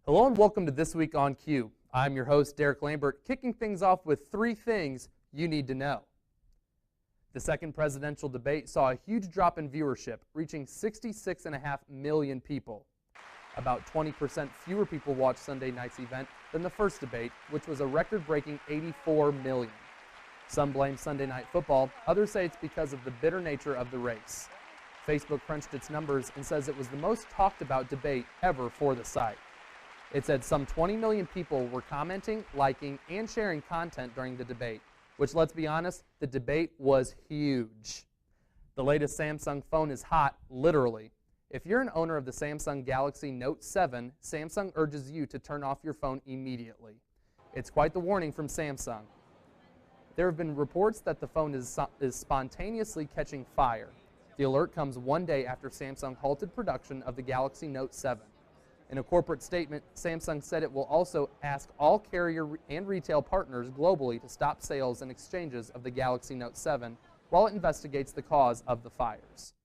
Hello and welcome to This Week on Q. I'm your host, Derek Lambert, kicking things off with 3 things you need to know. The second presidential debate saw a huge drop in viewership, reaching 66.5 million people. About 20% fewer people watched Sunday night's event than the first debate, which was a record-breaking 84 million. Some blame Sunday Night Football, others say it's because of the bitter nature of the race. Facebook crunched its numbers and says it was the most talked about debate ever for the site. It said some 20 million people were commenting, liking, and sharing content during the debate, which, let's be honest, the debate was huge. The latest Samsung phone is hot, literally. If you're an owner of the Samsung Galaxy Note 7, Samsung urges you to turn off your phone immediately. It's quite the warning from Samsung. There have been reports that the phone is spontaneously catching fire. The alert comes one day after Samsung halted production of the Galaxy Note 7. In a corporate statement, Samsung said it will also ask all carrier and retail partners globally to stop sales and exchanges of the Galaxy Note 7 while it investigates the cause of the fires.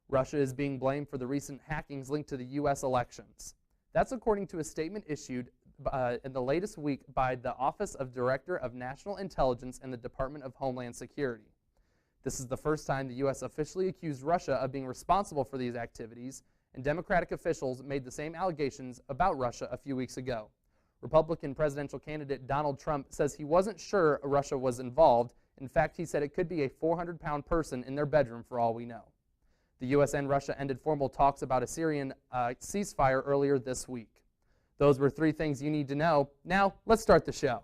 Russia is being blamed for the recent hackings linked to the U.S. elections. That's according to a statement issued in the latest week by the Office of Director of National Intelligence and the Department of Homeland Security. This is the first time the U.S. officially accused Russia of being responsible for these activities, and Democratic officials made the same allegations about Russia a few weeks ago. Republican presidential candidate Donald Trump says he wasn't sure Russia was involved. In fact, he said it could be a 400-pound person in their bedroom for all we know. The U.S. and Russia ended formal talks about a Syrian ceasefire earlier this week. Those were 3 things you need to know. Now, let's start the show.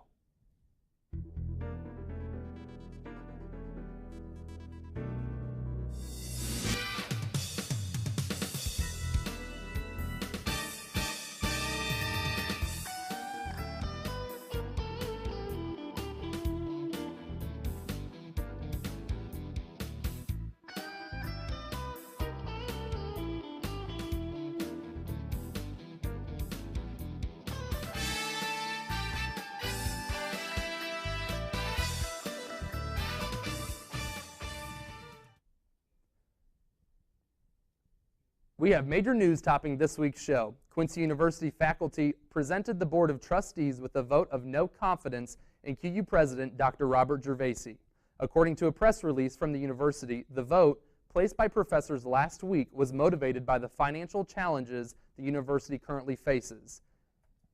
We have major news topping this week's show. Quincy University faculty presented the Board of Trustees with a vote of no confidence in QU President Dr. Robert Gervasi. According to a press release from the university, the vote, placed by professors last week, was motivated by the financial challenges the university currently faces.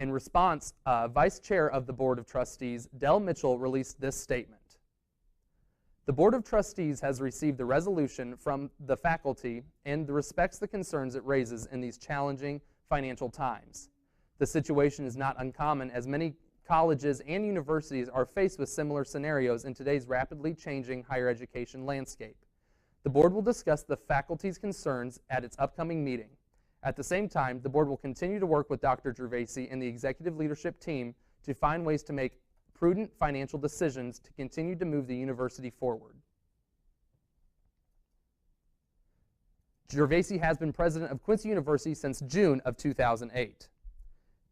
In response, Vice Chair of the Board of Trustees, Del Mitchell, released this statement. The Board of Trustees has received the resolution from the faculty and respects the concerns it raises in these challenging financial times. The situation is not uncommon, as many colleges and universities are faced with similar scenarios in today's rapidly changing higher education landscape. The board will discuss the faculty's concerns at its upcoming meeting. At the same time, the board will continue to work with Dr. Gervasi and the executive leadership team to find ways to make prudent financial decisions to continue to move the university forward. Gervasi has been president of Quincy University since June of 2008.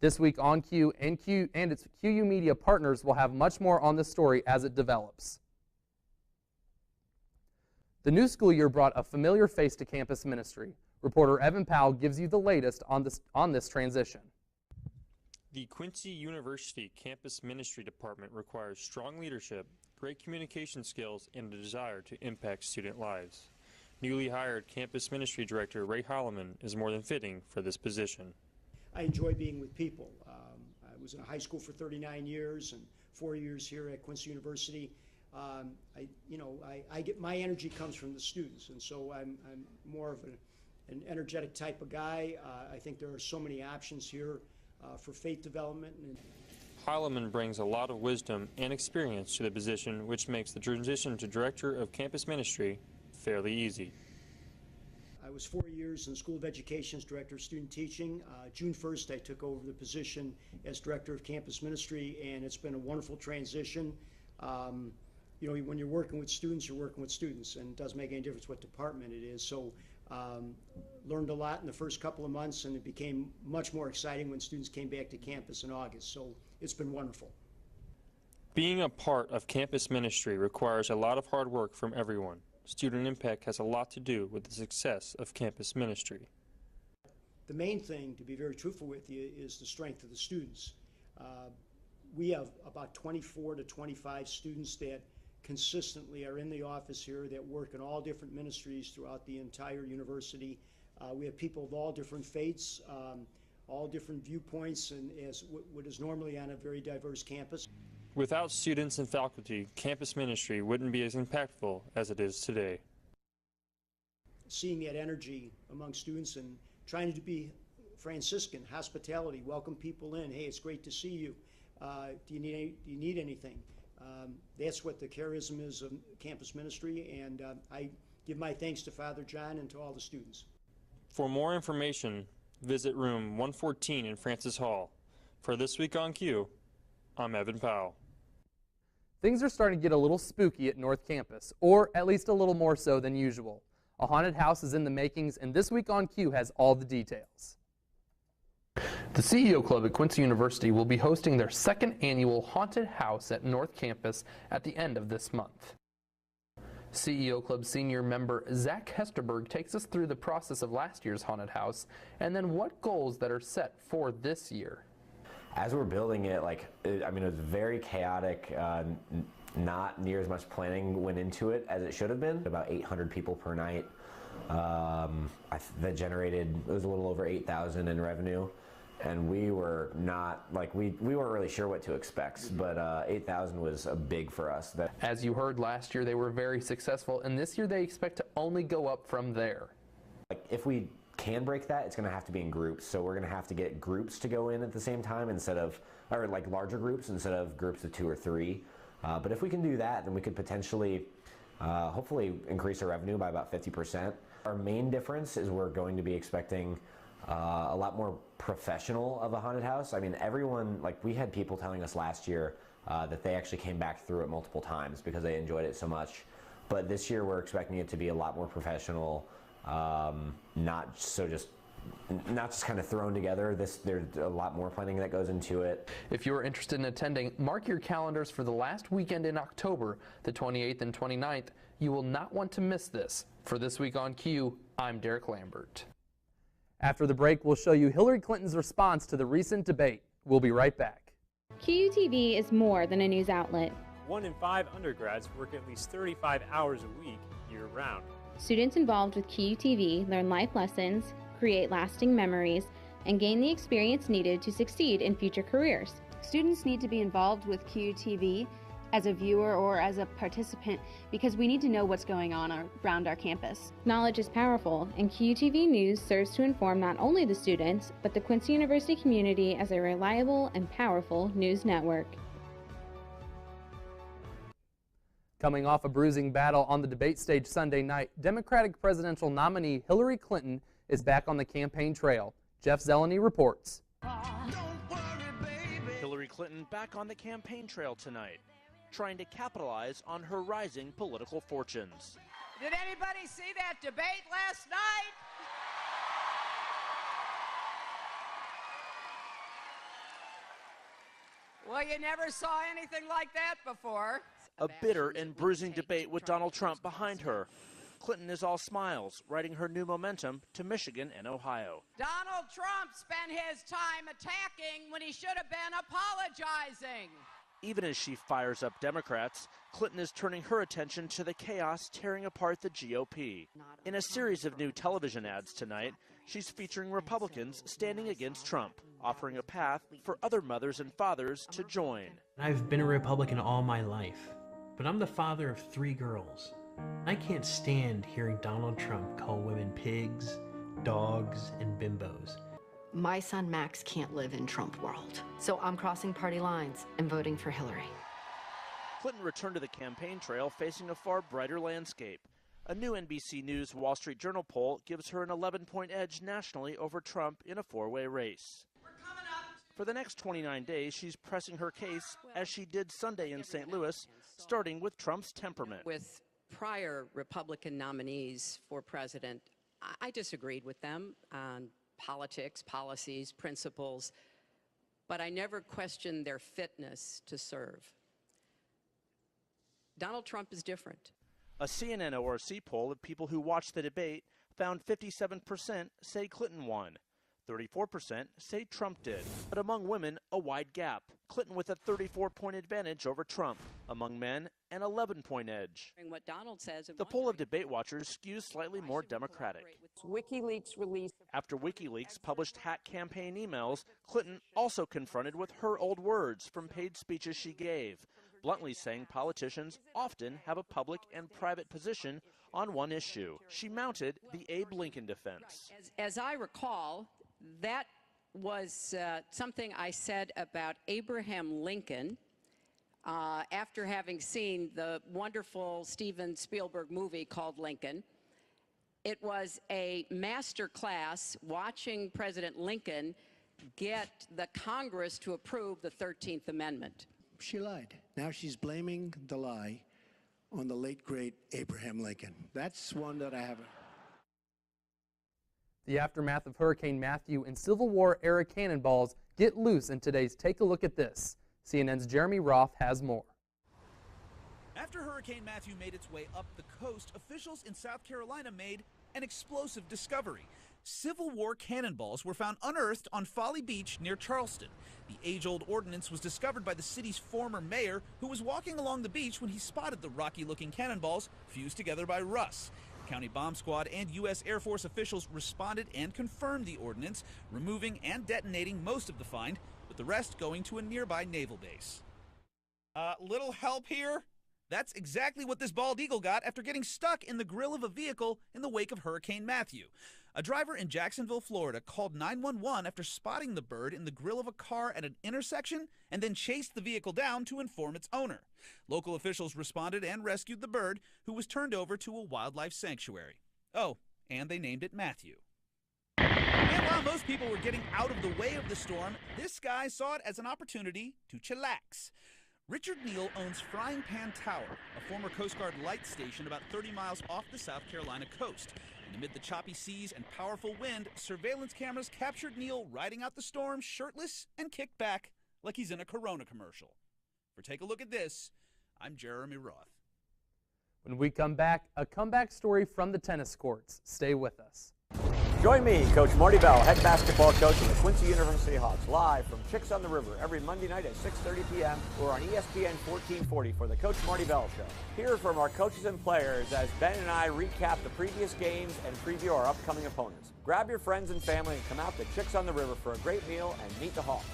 This week on Q and its QU Media partners will have much more on this story as it develops. The new school year brought a familiar face to campus ministry. Reporter Evan Powell gives you the latest on this transition. The Quincy University Campus Ministry Department requires strong leadership, great communication skills, and a desire to impact student lives. Newly hired Campus Ministry Director Ray Holloman is more than fitting for this position. I enjoy being with people. I was in a high school for 39 years and 4 years here at Quincy University. I get my energy comes from the students, and so I'm more of an energetic type of guy. I think there are so many options here for faith development. Holloman brings a lot of wisdom and experience to the position, which makes the transition to Director of Campus Ministry fairly easy. I was 4 years in the School of Education as Director of Student Teaching. June 1st, I took over the position as Director of Campus Ministry, and it's been a wonderful transition. When you're working with students, you're working with students, and it doesn't make any difference what department it is. So learned a lot in the first couple of months, and it became much more exciting when students came back to campus in August. So it's been wonderful. Being a part of campus ministry requires a lot of hard work from everyone. Student impact has a lot to do with the success of campus ministry. The main thing, to be very truthful with you, is the strength of the students. We have about 24 to 25 students that consistently are in the office here that work in all different ministries throughout the entire university. We have people of all different faiths, all different viewpoints, and as what is normally on a very diverse campus. Without students and faculty, campus ministry wouldn't be as impactful as it is today. Seeing that energy among students and trying to be Franciscan, hospitality, welcome people in. Hey, it's great to see you. Do you need anything? That's what the charism is of campus ministry, and I give my thanks to Father John and to all the students. For more information, visit room 114 in Francis Hall. For This Week on Q, I'm Evan Powell. Things are starting to get a little spooky at North Campus, or at least a little more so than usual. A haunted house is in the makings, and This Week on Q has all the details. The CEO Club at Quincy University will be hosting their second annual haunted house at North Campus at the end of this month. CEO Club senior member Zach Hesterberg takes us through the process of last year's haunted house and then what goals that are set for this year. As we're building it, it was very chaotic. Not near as much planning went into it as it should have been. About 800 people per night. That generated, it was a little over 8,000 in revenue. And we were not, we weren't really sure what to expect, but 8,000 was big for us. As you heard last year, they were very successful, and this year they expect to only go up from there. If we can break that, it's going to have to be in groups. So we're going to have to get groups to go in at the same time or larger groups instead of groups of 2 or 3. But if we can do that, then we could potentially, hopefully increase our revenue by about 50%. Our main difference is we're going to be expecting a lot more professional of a haunted house. I mean, everyone, we had people telling us last year that they actually came back through it multiple times because they enjoyed it so much. But this year we're expecting it to be a lot more professional, not just kind of thrown together. There's a lot more planning that goes into it. If you're interested in attending, mark your calendars for the last weekend in October, the 28th and 29th. You will not want to miss this. For This Week on Q, I'm Derek Lambert. After the break, we'll show you Hillary Clinton's response to the recent debate. We'll be right back. QUTV is more than a news outlet. 1 in 5 undergrads work at least 35 hours a week, year-round. Students involved with QUTV learn life lessons, create lasting memories, and gain the experience needed to succeed in future careers. Students need to be involved with QUTV as a viewer or as a participant because we need to know what's going on around our campus. Knowledge is powerful, and QUTV News serves to inform not only the students, but the Quincy University community as a reliable and powerful news network. Coming off a bruising battle on the debate stage Sunday night, Democratic presidential nominee Hillary Clinton is back on the campaign trail. Jeff Zeleny reports. Hillary Clinton back on the campaign trail tonight, trying to capitalize on her rising political fortunes. Did anybody see that debate last night? Well, you never saw anything like that before. A bitter and bruising debate with Donald Trump behind her. Clinton is all smiles, riding her new momentum to Michigan and Ohio. Donald Trump spent his time attacking when he should have been apologizing. Even as she fires up Democrats, Clinton is turning her attention to the chaos tearing apart the GOP. In a series of new television ads tonight, she's featuring Republicans standing against Trump, offering a path for other mothers and fathers to join. I've been a Republican all my life, but I'm the father of 3 girls. I can't stand hearing Donald Trump call women pigs, dogs, and bimbos. My son Max can't live in Trump world, so I'm crossing party lines and voting for Hillary. Clinton returned to the campaign trail facing a far brighter landscape. A new NBC News Wall Street Journal poll gives her an 11-point edge nationally over Trump in a 4-way race. For the next 29 days, she's pressing her case, as she did Sunday in St. Louis, starting with Trump's temperament. With prior Republican nominees for president, I disagreed with them on politics, policies, principles, but I never questioned their fitness to serve. Donald Trump is different. A CNN ORC poll of people who watched the debate found 57% say Clinton won. 34% say Trump did, but among women, a wide gap. Clinton with a 34-point advantage over Trump. Among men, an 11-point edge. What Donald says. The poll of debate watchers skews slightly more Democratic. WikiLeaks released. After WikiLeaks published hack campaign emails, Clinton also confronted with her old words from paid speeches she gave, bluntly saying politicians often have a public and private position on one issue. She mounted the Abe Lincoln defense. As I recall, that was something I said about Abraham Lincoln after having seen the wonderful Steven Spielberg movie called Lincoln. It was a master class watching President Lincoln get the Congress to approve the 13th Amendment. She lied. Now she's blaming the lie on the late, great Abraham Lincoln. That's one that I haven't. The aftermath of Hurricane Matthew and Civil War-era cannonballs get loose in today's Take a Look at This. CNN's Jeremy Roth has more. After Hurricane Matthew made its way up the coast, officials in South Carolina made an explosive discovery. Civil War cannonballs were found unearthed on Folly Beach near Charleston. The age-old ordnance was discovered by the city's former mayor, who was walking along the beach when he spotted the rocky-looking cannonballs fused together by Russ. County bomb squad and U.S. Air Force officials responded and confirmed the ordnance, removing and detonating most of the find, with the rest going to a nearby naval base. Little help here? That's exactly what this bald eagle got after getting stuck in the grill of a vehicle in the wake of Hurricane Matthew. A driver in Jacksonville, Florida called 911 after spotting the bird in the grill of a car at an intersection and then chased the vehicle down to inform its owner. Local officials responded and rescued the bird, who was turned over to a wildlife sanctuary. Oh, and they named it Matthew. And while most people were getting out of the way of the storm, this guy saw it as an opportunity to chillax. Richard Neal owns Frying Pan Tower, a former Coast Guard light station about 30 miles off the South Carolina coast. And amid the choppy seas and powerful wind, surveillance cameras captured Neal riding out the storm shirtless and kicked back like he's in a Corona commercial. For Take a Look at This, I'm Jeremy Roth. When we come back, a comeback story from the tennis courts. Stay with us. Join me, Coach Marty Bell, head basketball coach of the Quincy University Hawks, live from Chicks on the River every Monday night at 6:30 p.m. or on ESPN 1440 for the Coach Marty Bell Show. Hear from our coaches and players as Ben and I recap the previous games and preview our upcoming opponents. Grab your friends and family and come out to Chicks on the River for a great meal and meet the Hawks.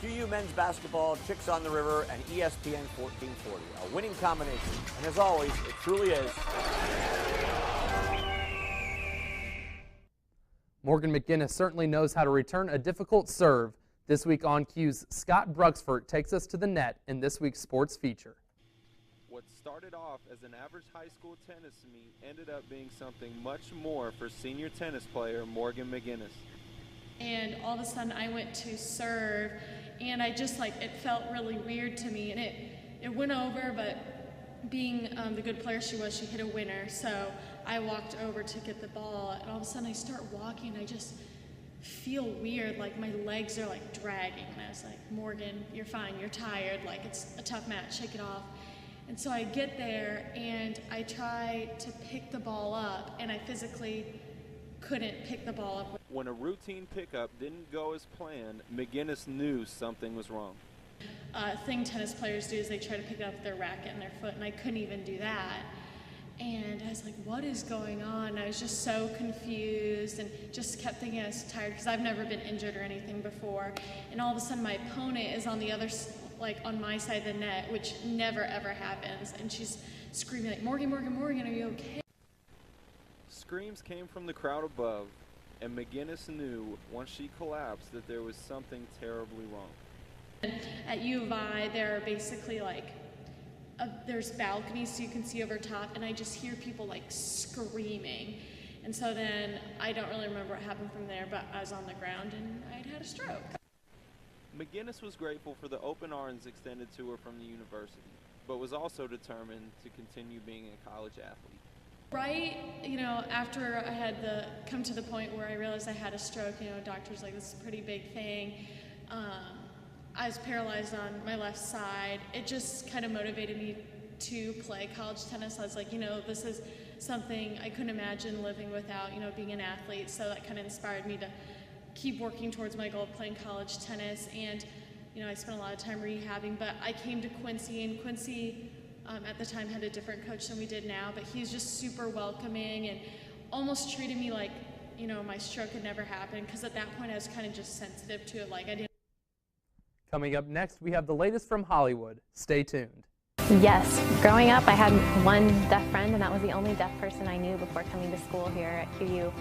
QU men's basketball, Chicks on the River, and ESPN 1440, a winning combination. And as always, it truly is. Morgan McGinnis certainly knows how to return a difficult serve. This week on Q's Scott Bruxford takes us to the net in this week's sports feature. What started off as an average high school tennis meet ended up being something much more for senior tennis player Morgan McGinnis. And all of a sudden I went to serve, and I just it felt really weird to me, and it went over, but being the good player she was, she hit a winner. So I walked over to get the ball, and all of a sudden I start walking, and I just feel weird, like my legs are dragging. And I was like, Morgan, you're fine, you're tired, it's a tough match, shake it off. And so I get there, and I try to pick the ball up, and I physically couldn't pick the ball up. When a routine pickup didn't go as planned, McGinnis knew something was wrong. Thing tennis players do is they try to pick it up with their racket and their foot, and I couldn't even do that. And I was like, what is going on? I was just so confused and just kept thinking I was tired because I've never been injured or anything before. And all of a sudden my opponent is on the other, on my side of the net, which never ever happens. And she's screaming Morgan, Morgan, Morgan, are you okay? Screams came from the crowd above, and McGinnis knew once she collapsed that there was something terribly wrong. At U of I, there are basically there's balconies so you can see over top, and I just hear people screaming. And so then I don't really remember what happened from there, but I was on the ground and I'd had a stroke. McGinnis was grateful for the open arms extended to her from the university, but was also determined to continue being a college athlete. Right, after I had come to the point where I realized I had a stroke, doctors this is a pretty big thing. I was paralyzed on my left side. It just kind of motivated me to play college tennis. I was like, this is something I couldn't imagine living without, being an athlete. So that kind of inspired me to keep working towards my goal of playing college tennis. And you know, I spent a lot of time rehabbing, but I came to Quincy, and Quincy at the time had a different coach than we did now, but he's just super welcoming and almost treated me like, you know, my stroke had never happened, because at that point I was kind of just sensitive to it, like I didn't. Coming up next, we have the latest from Hollywood. Stay tuned. Yes, growing up I had one deaf friend, and that was the only deaf person I knew before coming to school here at QU.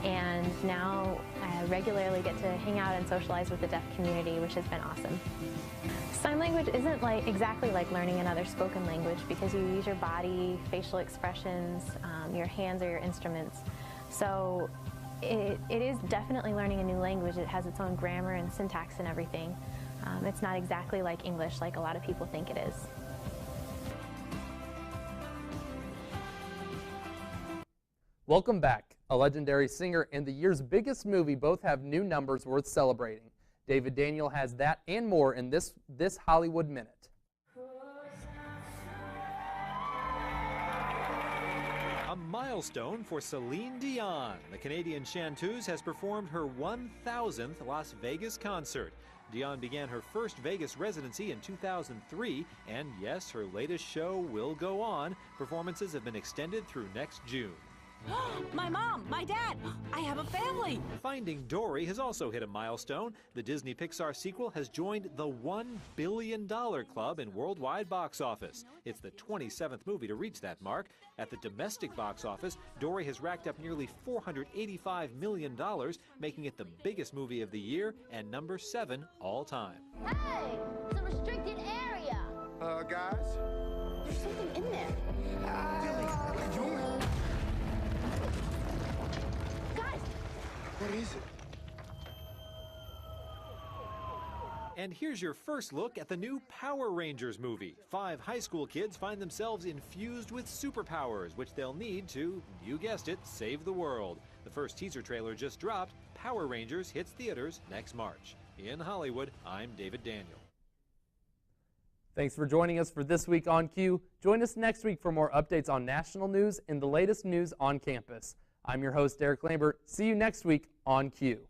And now I regularly get to hang out and socialize with the deaf community, which has been awesome. Sign language isn't exactly like learning another spoken language, because you use your body, facial expressions, your hands are your instruments. So it is definitely learning a new language. It has its own grammar and syntax and everything. It's not exactly like English like a lot of people think it is. Welcome back. A legendary singer and the year's biggest movie both have new numbers worth celebrating. David Daniel has that and more in this Hollywood Minute. A milestone for Celine Dion. The Canadian chanteuse has performed her 1,000th Las Vegas concert. Dion began her first Vegas residency in 2003, and yes, her latest show will go on. Performances have been extended through next June. My mom, my dad, I have a family. Finding Dory has also hit a milestone. The Disney Pixar sequel has joined the $1 billion club in worldwide box office. It's the 27th movie to reach that mark. At the domestic box office, Dory has racked up nearly $485 million, making it the biggest movie of the year and number 7 all time. Hey, it's a restricted area. Guys? There's something in there. Dilly, what are you doing? What is it? And here's your first look at the new Power Rangers movie. 5 high school kids find themselves infused with superpowers, which they'll need to, you guessed it, save the world. The first teaser trailer just dropped. Power Rangers hits theaters next March. In Hollywood, I'm David Daniel. Thanks for joining us for This Week on Q. Join us next week for more updates on national news and the latest news on campus. I'm your host, Derek Lambert. See you next week on Q.